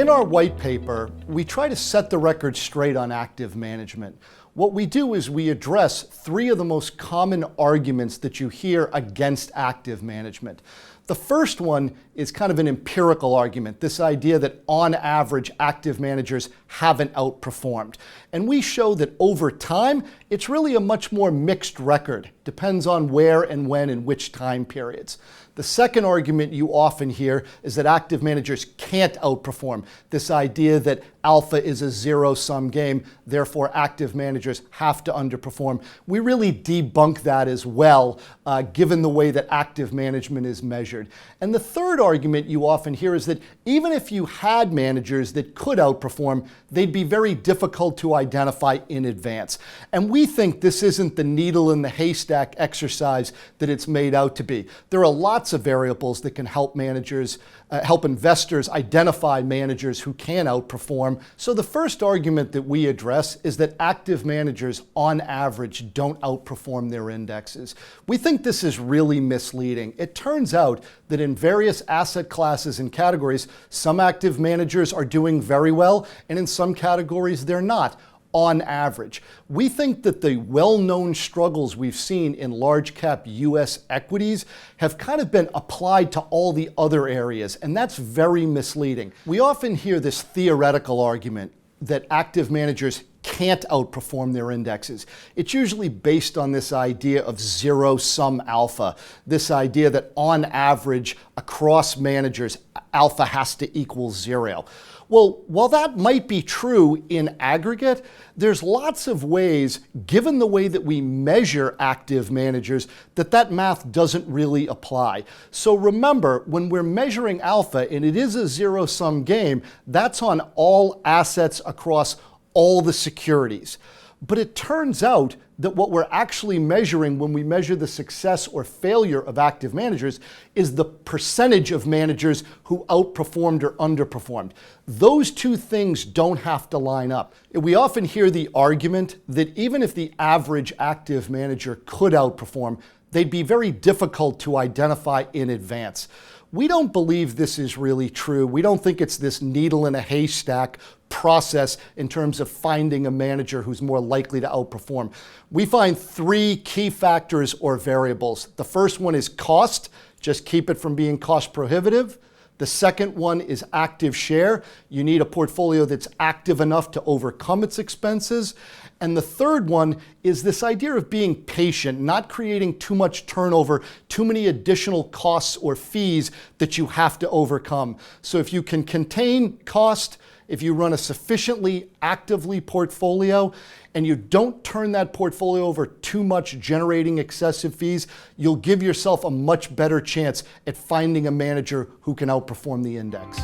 In our white paper, we try to set the record straight on active management. What we do is we address three of the most common arguments that you hear against active management. The first one is kind of an empirical argument, this idea that on average active managers haven't outperformed. And we show that over time, it's really a much more mixed record. Depends on where and when and which time periods. The second argument you often hear is that active managers can't outperform. This idea that alpha is a zero-sum game, therefore active managers have to underperform. We really debunk that as well, given the way that active management is measured. And the third argument you often hear is that even if you had managers that could outperform, they'd be very difficult to identify in advance. And we think this isn't the needle in the haystack exercise that it's made out to be. There are lots of variables that can help managers, help investors identify managers who can outperform. So the first argument that we address is that active managers on average don't outperform their indexes. We think this is really misleading. It turns out that in various asset classes and categories, some active managers are doing very well, and in some categories they're not. On average. We think that the well-known struggles we've seen in large cap US equities have kind of been applied to all the other areas, and that's very misleading. We often hear this theoretical argument that active managers can't outperform their indexes. It's usually based on this idea of zero-sum alpha, this idea that on average across managers, alpha has to equal zero. Well, while that might be true in aggregate, there's lots of ways, given the way that we measure active managers, that math doesn't really apply. So remember, when we're measuring alpha, and it is a zero-sum game, that's on all assets across all the securities. But it turns out that what we're actually measuring when we measure the success or failure of active managers is the percentage of managers who outperformed or underperformed. Those two things don't have to line up. We often hear the argument that even if the average active manager could outperform, they'd be very difficult to identify in advance. We don't believe this is really true. We don't think it's this needle in a haystack process in terms of finding a manager who's more likely to outperform. We find three key factors or variables. The first one is cost, just keep it from being cost prohibitive. The second one is active share. You need a portfolio that's active enough to overcome its expenses. And the third one is this idea of being patient, not creating too much turnover, too many additional costs or fees that you have to overcome. So if you can contain cost, if you run a sufficiently actively portfolio and you don't turn that portfolio over too much, generating excessive fees, you'll give yourself a much better chance at finding a manager who can outperform the index.